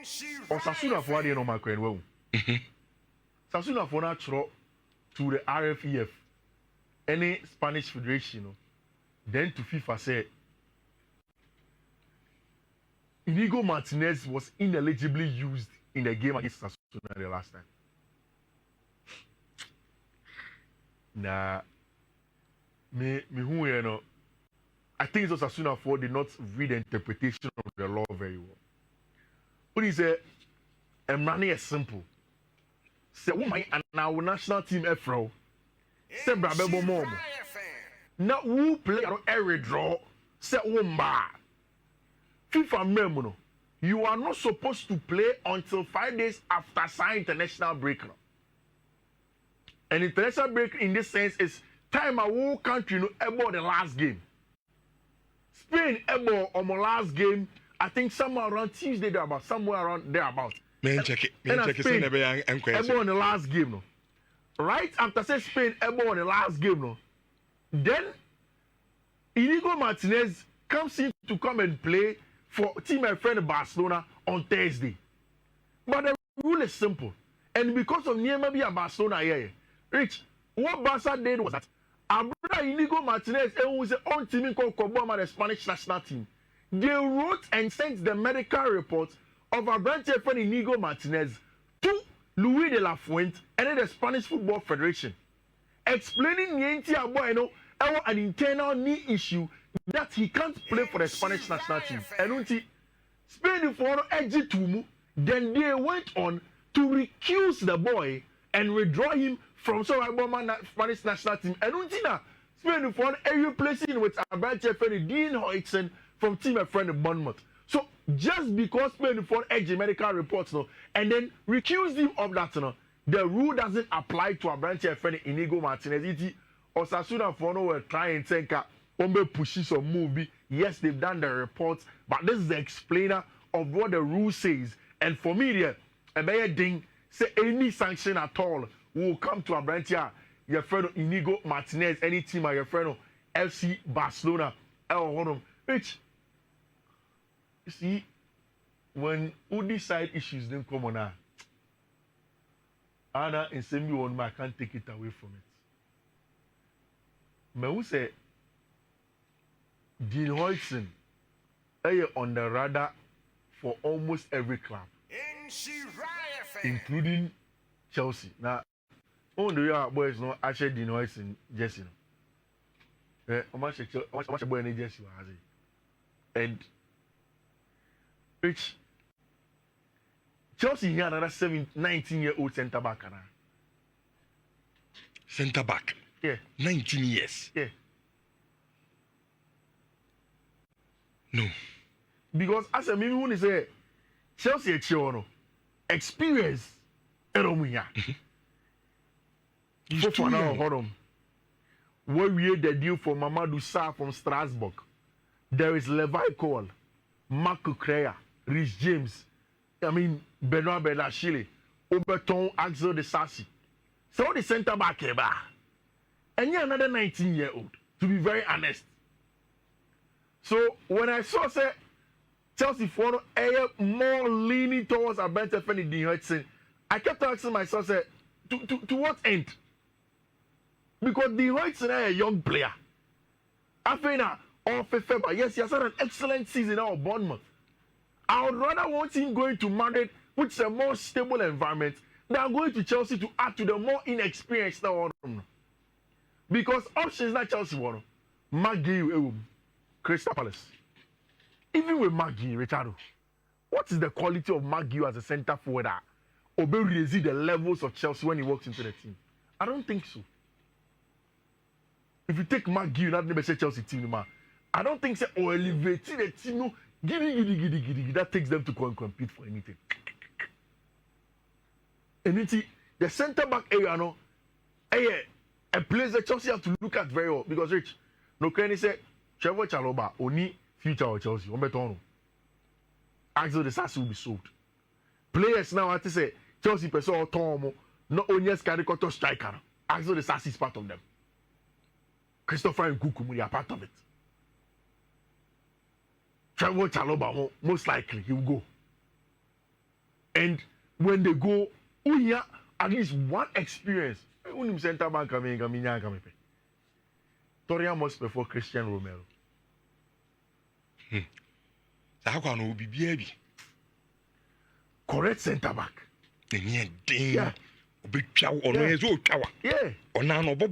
Osasuna for the no macro well. Osasuna for natural to the RFEF, any Spanish Federation, then to FIFA said Inigo Martinez was ineligibly used in the game against Osasuna the last time. Nah, me who you know. I think it's Osasuna for did not read the interpretation of the law very well. What is it? Money is simple. Say, woman, and our national team Efro. Say, Brabebo Mom. Now, who play on every draw? Say, Wumba. FIFA Memono. You are not supposed to play until 5 days after signing international break. And international break in this sense is time a whole country know about the last game. Spain about on my last game, I think somewhere around Tuesday somewhere around there about. Man, check it. Spain about on the last game, no. Right after say Spain about on the last game, no. Then Inigo Martinez comes in to come and play for team my friend Barcelona on Thursday. But the rule is simple, and because of near maybe a Barcelona here, Rich, what Barca did was that. Abra Inigo Martinez and was on team called Coboma, the Spanish national team. They wrote and sent the medical report of a branch friend Inigo Martinez to Luis de la Fuente and then the Spanish Football Federation, explaining the an internal knee issue that he can't play for the Spanish national team. And Spain for edge to then they went on to recuse the boy and withdraw him from Spanish national team. And Untina, Spain for a replacing with a branch friend Dean Hoytson from team friend Bournemouth. So just because Spain for edge medical reports no, and then recuse him of that no, the rule doesn't apply to a branch friend Inigo Martinez. It Osasuna for no were trying to take pushes some movie. Yes, they've done the reports, but this is the explainer of what the rule says. And for me, a better thing say any sanction at all will come to a branch here. Your friend Inigo Martinez, any team or your friend FC Barcelona, which you see when all side issues then come on now, Anna and send me one, I can't take it away from it. But who say Dean Hoytson on the radar for almost every club, including Chelsea. Now, on the year boys no actually Dean Hoytson Jesse no. How much boy any Jesse was it? And which Chelsea here another 19-year-old centre back now. Centre back. Yeah. 19 years. Yeah. No. Because as a minimum, when they say Chelsea experience, for now, hold on. When we had the deal for Mamadou Sarr from Strasbourg, there is Levi Cole, Marco Creya, Rhys James, Benoit Bernachile, Oberton, Axel de Sassi. So the centre back here, and you're another 19-year-old, to be very honest. So when I saw say Chelsea for more leaning towards a better friend Dean Hoytson, I kept asking myself, say, to what end? Because Dean Hoytson is a young player. I think yes, he has had an excellent season out of Bournemouth. I would rather want him going to Madrid, which is a more stable environment, than going to Chelsea to add to the more inexperienced one. Because options like Chelsea one, Maggie, Crystal Palace. Even with Maggie, Richardo, what is the quality of Maggie as a centre forward that raise the levels of Chelsea when he walks into the team? I don't think so. If you take Maggie, you not never say Chelsea team, I don't think say elevate the team. No, giddy, that takes them to compete for anything. And the centre back area, no, a place that Chelsea have to look at very well because Rich, no can say Trevor Chalobah only future of Chelsea. One better no. Axel de Sassi will be sold. Players now have to say Chelsea person or Tom, not only as caricature striker. Axel de Sassi is part of them. Christopher Nkuku are part of it. Trevor Chalobah most likely he will go. And when they go, we have at least one experience. Unim center back coming. Torian must before Christian Romero. How can we be baby? Correct center back. Yeah. Big chow on his own tower. Yeah. On an over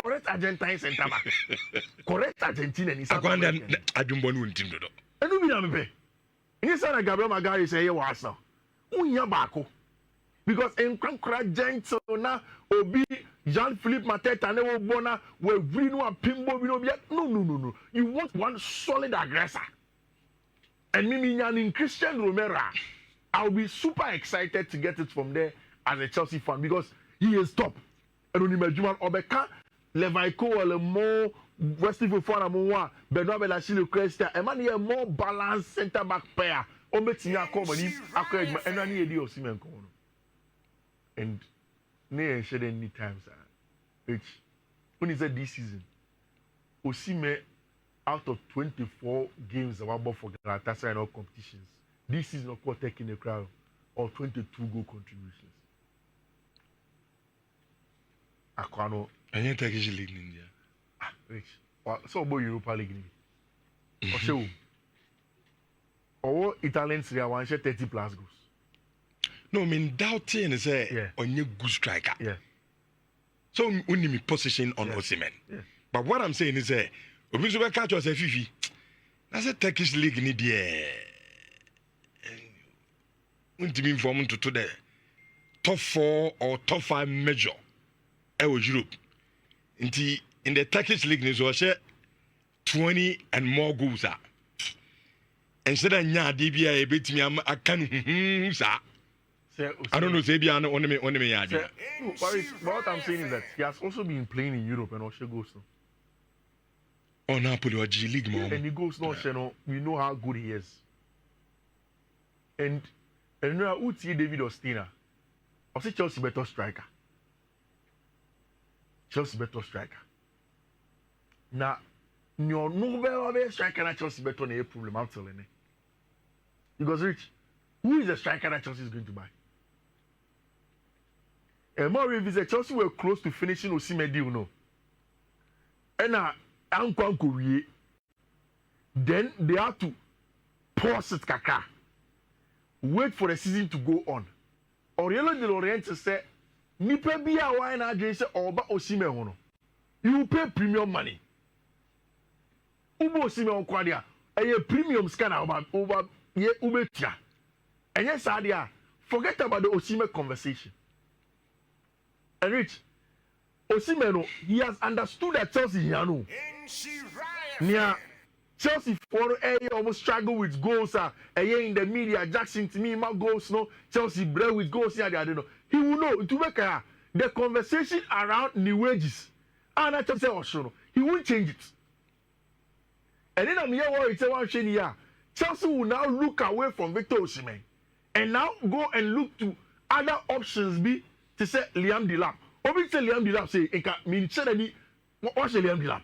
correct Argentine center back. Correct Argentina. I don't want to do that. And you know me. You say Gabriel Magalhaes say you was now. Unya bako. Because in Krankra Gentle na Obi Jean-Philippe Mateta ne wo bona we really no pimbo bi no. You want one solid aggressor. And me in Christian Romero, I'll be super excited to get it from there as a Chelsea fan because he is top. And on Juman Obeka, Levaiko or more Westy Fofana Moa, Benoit Belachille Cresta, a man here more balanced centre back pair. Ometia Comedy, and any idea of Simen Kono. And near shed any times, which when he said this season, Osime out of 24 games that were bought for Galatasaray in all competitions, this season of course taking a crowd or 22 goal contributions. Aquano. And you take his league in India. Rich. Well, so about Europa League. Or show. Or Italian Serie A 30 plus goals. No, I mean doubting is on your good striker. Yeah. So only me position on Osimhen. Yeah. But what I'm saying is Obi so catch us a Fifi. That's a Turkish league in the to be informed to the top 4 or top 5 major Europe. In the Turkish league, there's 20 and more goals. Instead of DBA, I can I don't know, maybe I know on me. What I'm saying is that he has also been playing in Europe and also goes now. Oh, Napoli or G League, man. And he goes now, we know how good he is. And you know, who see David Ostina? I say Chelsea better striker. Chelsea better striker. Now, no better striker than Chelsea better than a problem. I'm telling you. Because Rich, who is the striker that Chelsea is going to buy? And more revisit, Chelsea were close to finishing Osimhen deal, no. And now, then they have to pause it, kaka. Wait for the season to go on. Aurelio De Laurentiis said, "Nipe biya why na adwene say oba Osimhen ho no. You pay premium money. Ubo Osimhen kwa dia, a premium scanner over ye ubetia. And yes, Adia, forget about the Osimhen conversation. And Rich, Osimhen, he has understood that Chelsea here no. Near Chelsea for almost struggle with goals. In the media, Jackson to me, my goals no. Chelsea bread with goals. I don't know. He will know to make the conversation around the wages. And I just say, he won't change it. And then I'm here worried. Chelsea will now look away from Victor Osimhen and now go and look to other options. Be to say Liam Delap. Obi say Liam Delap say, "Eka mean say any what's Liam Delap?"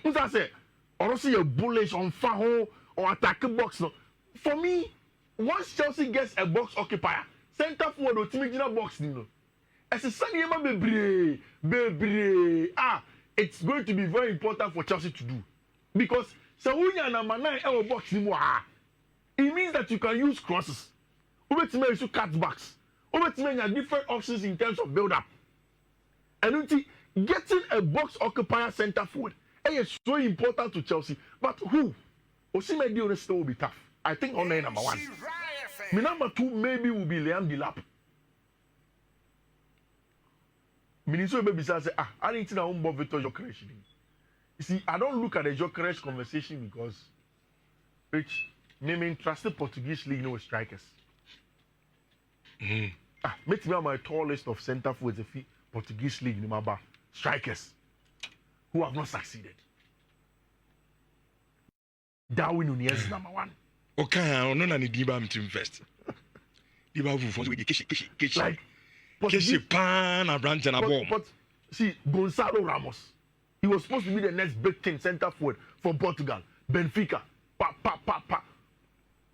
Who's that say? Or see a bullish on Faho or attacking box. No. For me, once Chelsea gets a box occupier, center forward or team box, you know. As a sunny baby, it's going to be very important for Chelsea to do because Sawunya number 9 our box anymore. It means that you can use crosses. Over to cut backs. Over to different options in terms of build up. And getting a box occupier center forward is so important to Chelsea. But who? Osimhen deal still will be tough. I think on number 1. My number 2 maybe will be Liam Delap. Minister maybe say, I didn't think I won't bother Victor Gyökeres. You see, I don't look at the Gyökeres conversation because Rich, naming trusted Portuguese league with strikers. Make me on my tall list of centre forwards the Portuguese league in my strikers who have not succeeded. Darwin Nunez number 1. Okay, no na ni diba mtim first. Diba fu for kishi. Like Kishi pan a branch and a bomb. But see, Gonzalo Ramos, he was supposed to be the next big thing centre forward for Portugal. Benfica, pa.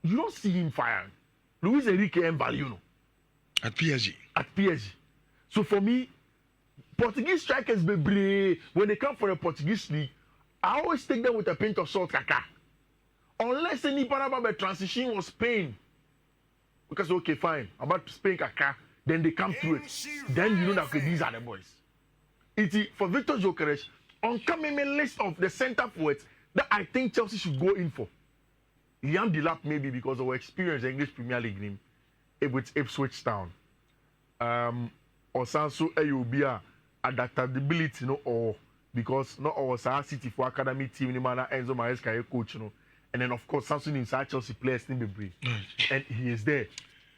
You don't see him firing. Luis Enrique and value no at PSG. So for me, Portuguese strikers be when they come for the Portuguese league, I always take them with a pinch of salt, kaka. Unless any part about the transition was Spain, because okay, fine, about Spain, kaka, then they come through it. Then you know that okay, these are the boys. It's for Victor Gyökeres on coming list of the centre forwards that I think Chelsea should go in for. Liam Delap maybe because of our experience in English Premier League name with Ipswich Town. Or Sanso Ayobia adaptability no or because not our City for academy team in manner Enzo Maresca coach no. And then of course Samson inside Chelsea players in the brief. And he is there.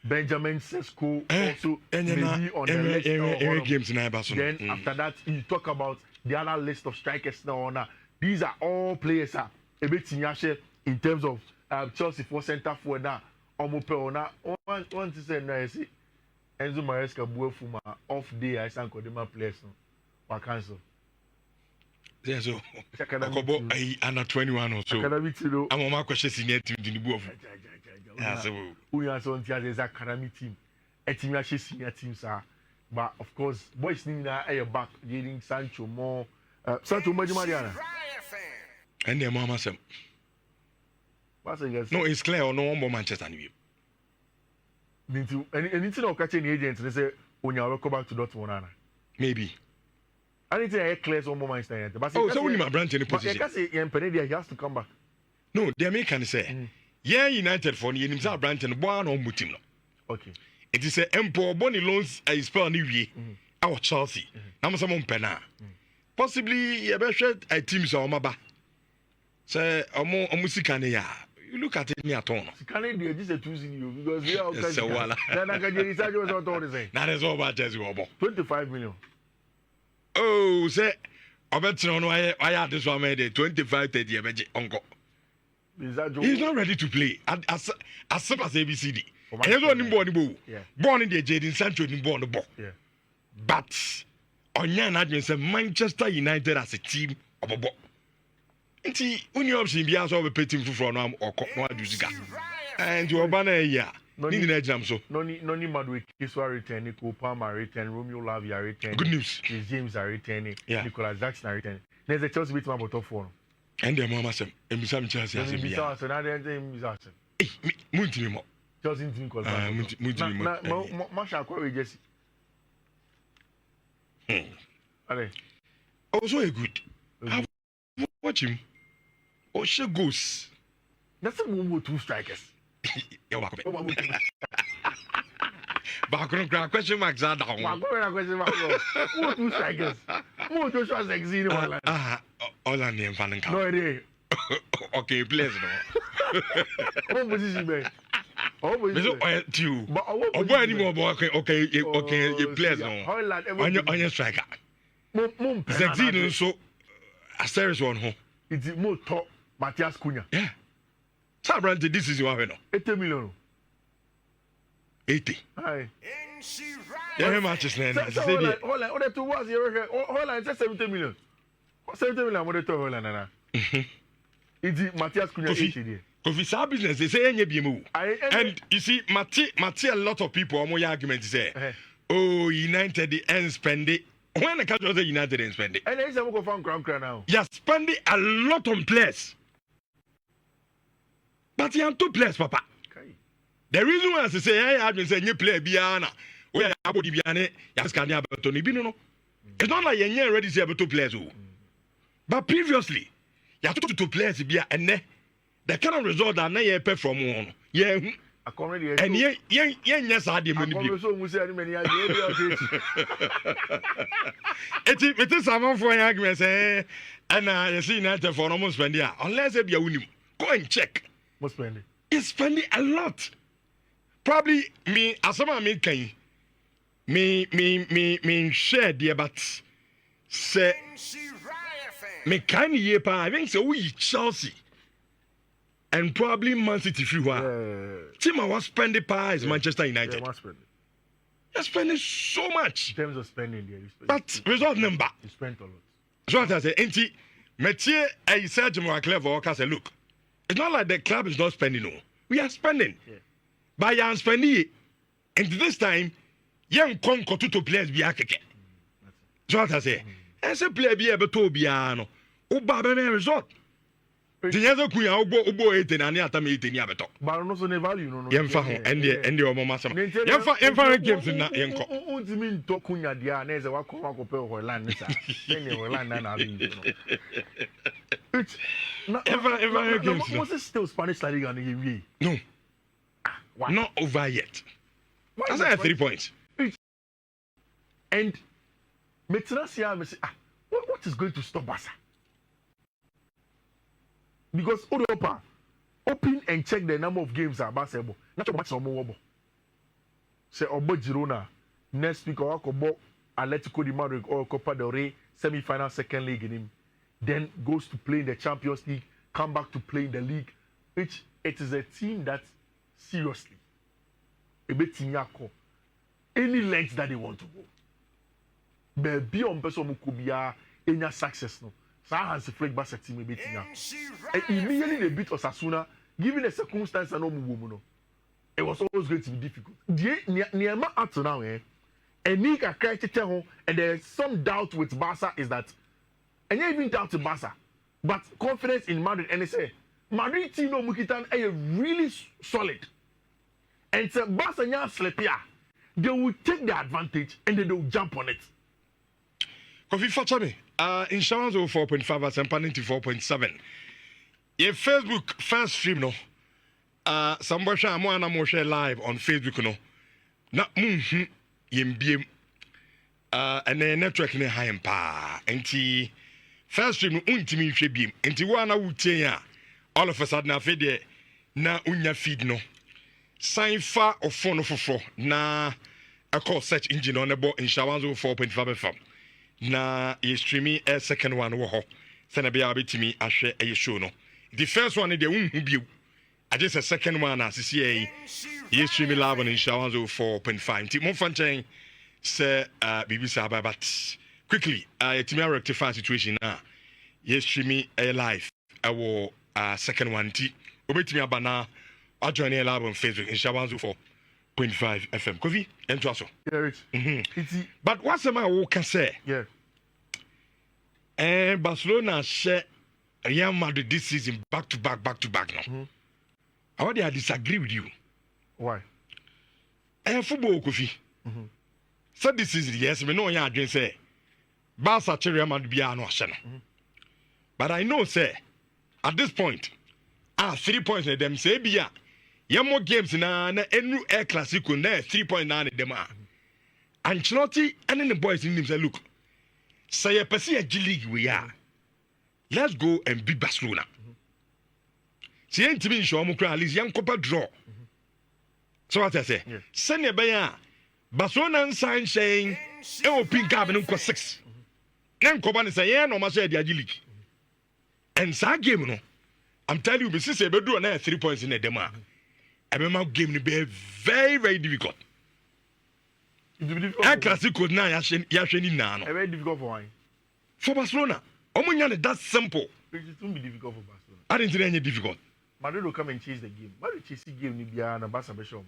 Benjamin Sesko also maybe on the list. Games in Barcelona. Then after that you talk about the other list of strikers now. These are all players a bit in terms of Chelsea for centre forward now. One to say no, see Enzo Maresca Buefuma off day I sang Kodema players no. Cancel. Yeah, so Akobo under 21 or so. I'm on my question senior team in the Buef. Yeah, so we are so there's a academy team. A team actually senior teams are, but of course boys need a back getting Sancho more Sancho Mariana. And their mama said no, it's clear or no one more Manchester New. Anything of catching agents, they say when you go back to Dortmund. Maybe. Anything I clear some more Manchester United. But so when you branch any position. But you can say he has to come back. No, the American say, yeah, United for you himself branch and one on Mutim. Okay. It is a Empo Bonnie loans a spell new year. Our Chelsea. Now someone pena. Possibly a better a team so maba. Say a more musicania. You look at it near tone. Can they just choosing you because we are okay. So well. Then I can get inside you what all the same. That is all about Jesse Obo. 25 million. Oh, say I bet you know I had this one made 25-30 uncle. He's not ready to play as simple as ABCD. He's not in born born in the Jadon Sancho in born the ball. But on your admin Manchester United as a team of a ball. When you have seen the answer of a petting from or Duziga. And you are banner, yeah. No need to jump so. No need Madrid Kiswa returning, Palmer returning, Romeo Lavia returning. Good news. James are returning, Nicolas Jackson are returning. There's a Chelsea bit about top 4. And their mama said, and some Chelsea has been. So now they're saying, Muntimo. Chelsea team called Muntimo. Masha Corey Jesse. Also a good. Watch him. Oh, she goes. That's a move with 2 strikers. Background question marks are down. Question mark. 2 strikers. More to show us exceeding one. All I name Fanning. No idea. Okay, please no. What position, man? You. But anymore, okay, you please no. On your striker. Exceeding so a serious one home. It's more top Matthias Cunha. Yeah. Sabrante, this is your 80 million. 80. Aye. Yeah, matches now. Hold on. Other 2 was here. Hold on, it's 70 million. 70 million, what they talk hold it's Matthias Cunha 80 there. Because it's our business, they say any BMO. And you see, Matti, a lot of people are more argument say, oh, United the end spend it. When the country was United and spend it. And then some go from crown now. You're spending a lot on players. But you have 2 players, Papa. Okay. The reason why I say, hey, I've been saying you play Biana, where I body Biane, Yaskania Bertoni Bino. It's not like you're ready to see about 2 players. But previously, you have 2 players and the kind of result that I pay from one. Yeah. And yes, I did many people. It is someone for arguments, and you see, not for almost spend here, unless they be a winning. Go and check. What's spending? It's spending a lot. Probably me, as someone me share the but say me kind year pa. I think so. We Chelsea. And probably Man City free team I was spending power is Manchester United. You're spending so much. In terms of spending, but result number. You spent a lot. So what I say, Enti, Metier, I said to my clever workers, say, look, it's not like the club is not spending. No, we are spending. Yeah. By yan spending, and this time, young conquer to players be akeke. So what I say, as a player be able to be ano, Uba resort. The other queen, Obo 18 and the other meeting Yabato. But also the value, no. Yemfa and the Mama. Yemfa games in that Yanko. What do you mean, Tokunya, the Anez, or Wako or land? Then you will land and Ever games. Was it still Spanish La Liga in the No. Why? Not over yet. That's I have 3 points. And Metrasia say, what is going to stop Barca? Because Europa open and check the number of games at Barca. Not much more. Say Obo Girona next week or Obo Atletico de Madrid or Copa del Rey semi-final second leg in him. Then goes to play in the Champions League, come back to play in the league. Which it is a team that seriously a bit any lengths that they want to go. But beyond person could be any success no. So I has a flag Barca team a bit and immediately they beat Osasuna, given the circumstance and no. It was always going to be difficult. Near up to now, and Nika and there's some doubt with Barca is that, and you even doubt to Barca, but confidence in Madrid and they say Madrid team no Mukitan are really solid. And so Barca nya slip here, they will take the advantage and then they will jump on it. Coffee for me. Insurance over 4.5 as and panning to 4.7. Your Facebook first stream no. Somebody share more and more share live on Facebook no. Na yembiem. And the network ne high pa. Enti first stream no untimi hwe biem. Enti wa na wutie ya. All of a sudden afede na unya feed no. Sign far of phone for na a call search engine on the board Insurance over 4.5 FM. Na ye streaming a second one wo ho se na be abetimi ahwe e show no the first one dey unhu bio I just a second one as see ye streaming live on Insurance 4.5 ti mon fanchen se BBC but quickly etimi rectify situation na ye streaming a live our second one ti obetimi abana join live on Facebook Insurance 4.5 FM. Kofi, ento aso. Yeah, Rich. But what's am I who can say? Yeah. And Barcelona share Real Madrid this season back to back now. I want to disagree with you. Why? Football, Kofi. So this season, yes, we know you are say Barca Real Madrid be no Arsenal. But I know, say, at this point, 3 points in them say be more games na enu air classico na 3.9 them are. Ancelotti and the boys in him say, look, say a G League we are. Let's go and beat Barcelona. See, ain't to be sure at least young Copa draw. So what I say, send your bayer Barcelona sign saying, oh, pink cabin 6. Then Coban say, yeah, no, must say the G League. And that game, no, I'm telling you, Mrs. Ebedu and 3 points in the demo. I remember game to be very, very difficult. I classical now, Yasheni now. Very difficult for why? For Barcelona. Omunyane, that's simple. It won't be difficult for Barcelona. I didn't think any difficult. Madrid will come and chase the game. Madrid chase the game, Nibia and Barca Bishop.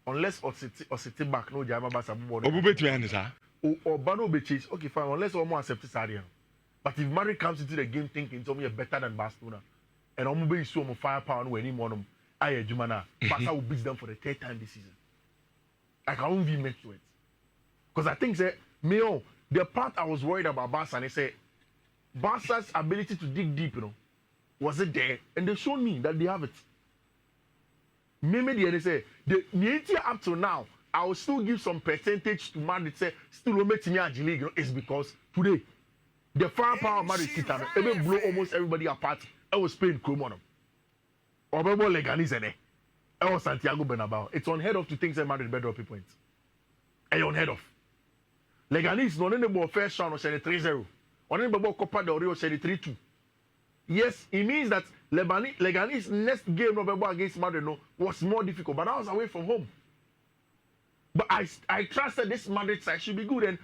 Unless or sit back, no Jama Barca. Obubet me and sir. Or Bano be chase. Okay, fine. Unless almost accept Sadia. But if Madrid comes into the game thinking it's only better than Barcelona, and Omube is so much firepower when he won them, Jumana, Barca will beat them for the 3rd time this season. I can't be meant to it. Because I think that the part I was worried about Barca, and they say Barca's ability to dig deep, was it there? And they showed me that they have it. Maybe they say the up to now, I will still give some percentage to Madrid. Say still make me a league is because today the firepower Madrid Kitano even blow almost everybody apart. I was playing Chrome or Leganis and or Santiago Bernabeu. It's unheard of to think that Madrid better up points. And unheard of. Leganis no name about first round or 3-0. Or name about Copa del Rey or 3-2. Yes, it means that Leganis next game against Madrid was more difficult, but I was away from home. But I trusted this Madrid side should be good. And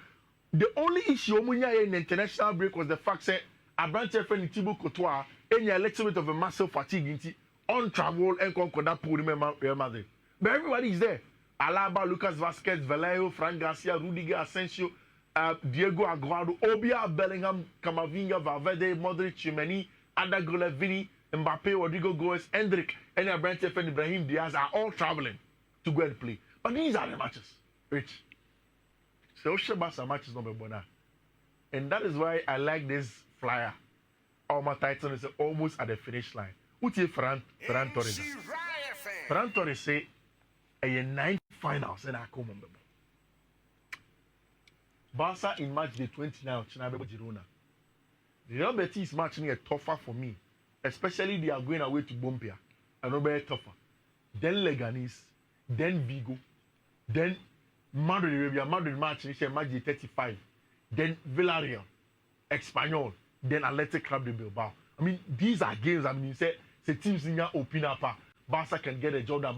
the only issue in the international break was the fact that Abrante friend Thibaut Courtois had a little bit of a muscle fatigue. on travel and conquer that pool Real Madrid. But everybody is there. Alaba, Lucas Vasquez, Vallejo, Frank Garcia, Rudiger, Asensio, Diego Aguado, Obia, Bellingham, Camavinga, Valverde, Modric, Chimeni, Adagula, Vini, Mbappe, Rodrigo Goes, Endrick, and Brentford and Ibrahim Diaz are all traveling to go and play. But these are the matches, Rich. So Shabasa matches number one. And that is why I like this flyer. All my title is almost at the finish line. What's your Ferran Torres? Ferran Torres say, a 9 finals and I come on. Barca in match day 29, Chinabe Girona. The Real Betis match is tougher for me, especially they are going away to Bompia. I know very tougher. Then Leganes, then Vigo, then Madrid Arabia. Madrid match is match day 35. Then Villarreal, Espanyol, then Athletic Club de Bilbao. I mean, these are games. I mean, say teams in your open up, Barca can get a job done.